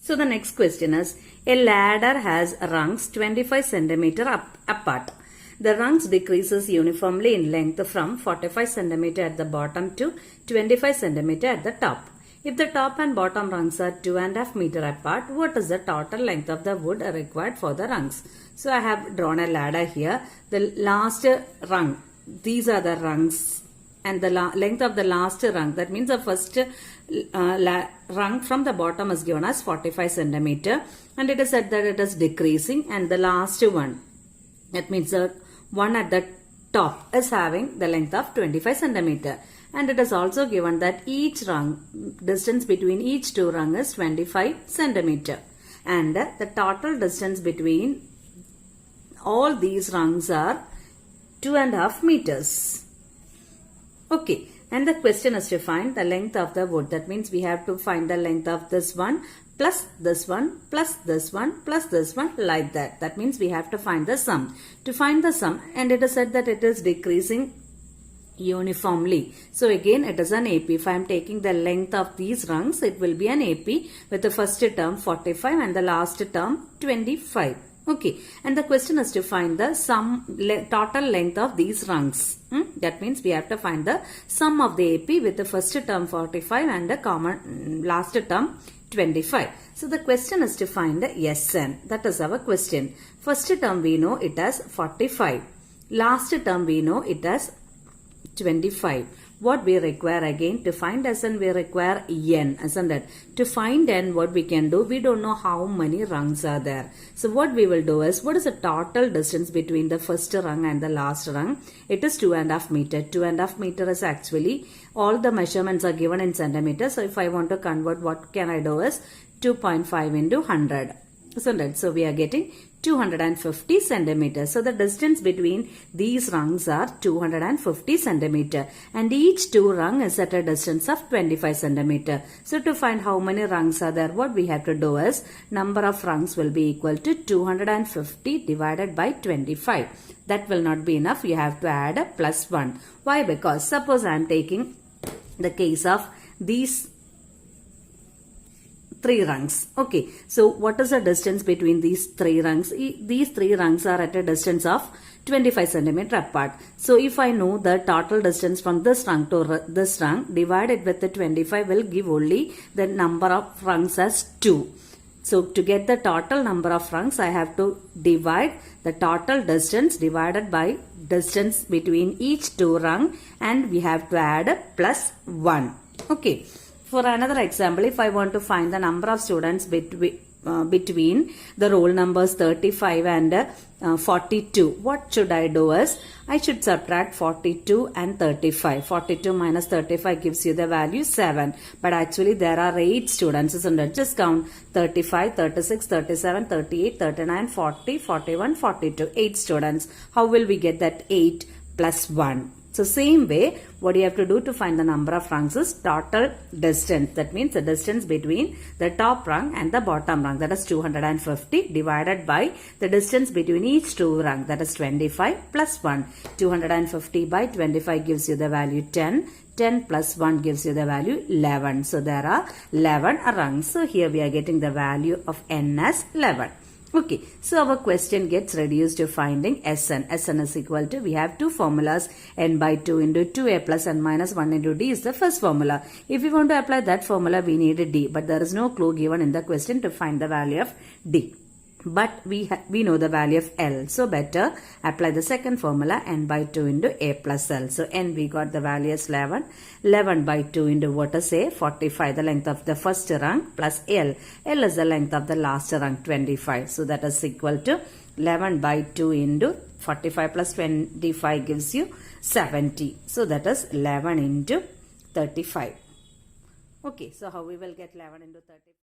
So the next question is, a ladder has rungs 25 cm apart. The rungs decreases uniformly in length from 45 cm at the bottom to 25 cm at the top. If the top and bottom rungs are 2.5 meter apart, what is the total length of the wood required for the rungs? So I have drawn a ladder here. The last rung, these are the rungs, and the length of the last rung, that means the first rung from the bottom is given as 45 centimeter, and it is said that it is decreasing, and the last one, that means the one at the top, is having the length of 25 centimeter, and it is also given that each rung, distance between each two rung is 25 centimeter, and the total distance between all these rungs are 2.5 meters. Okay, and the question is to find the length of the wood. That means we have to find the length of this one plus this one plus this one plus this one, like that. That means we have to find the sum. To find the sum, and it is said that it is decreasing uniformly. So again it is an AP. If I am taking the length of these rungs, it will be an AP with the first term 45 and the last term 25. Okay, and the question is to find the total length of these rungs. That means we have to find the sum of the AP with the first term 45 and the common last term 25. So the question is to find the SN. That is our question. First term we know it as 45. Last term we know it as 25. What we require again to find SN, we require N, isn't it? To find N, what we can do, we don't know how many rungs are there. So what we will do is, what is the total distance between the first rung and the last rung? It is 2.5 meter. 2.5 meter is actually, all the measurements are given in centimeters. So if I want to convert, what can I do is 2.5 into 100. Isn't it? So we are getting 250 centimeters. So the distance between these rungs are 250 centimeter, and each two rung is at a distance of 25 centimeter. So to find how many rungs are there, what we have to do is, number of rungs will be equal to 250 divided by 25. That will not be enough. You have to add a plus 1. Why? Because suppose I am taking the case of these 3 rungs. Okay, so what is the distance between these 3 rungs? These 3 rungs are at a distance of 25 centimeter apart. So if I know the total distance from this rung to this rung, divided with the 25 will give only the number of rungs as 2. So to get the total number of rungs, I have to divide the total distance divided by distance between each two rung, and we have to add a plus 1. Okay. For another example, if I want to find the number of students between the roll numbers 35 and 42, what should I do is, I should subtract 42 and 35. 42 minus 35 gives you the value 7. But actually there are 8 students, isn't it? Just count 35, 36, 37, 38, 39, 40, 41, 42. 8 students. How will we get that 8 plus 1? So same way, what you have to do to find the number of rungs is total distance. That means the distance between the top rung and the bottom rung, that is 250, divided by the distance between each two rung, that is 25 plus 1. 250 by 25 gives you the value 10. 10 plus 1 gives you the value 11. So there are 11 rungs. So here we are getting the value of N as 11. Okay, so our question gets reduced to finding Sn. Sn is equal to, we have two formulas, n by 2 into 2a plus n minus 1 into d is the first formula. If we want to apply that formula, we need a d, but there is no clue given in the question to find the value of d. But we know the value of L. So better apply the second formula, n by 2 into a plus L. So n we got the value as 11. 11 by 2 into what is a? 45, the length of the first rung, plus L. L is the length of the last rung, 25. So that is equal to 11 by 2 into 45 plus 25 gives you 70. So that is 11 into 35. Okay, so how we will get 11 into 35?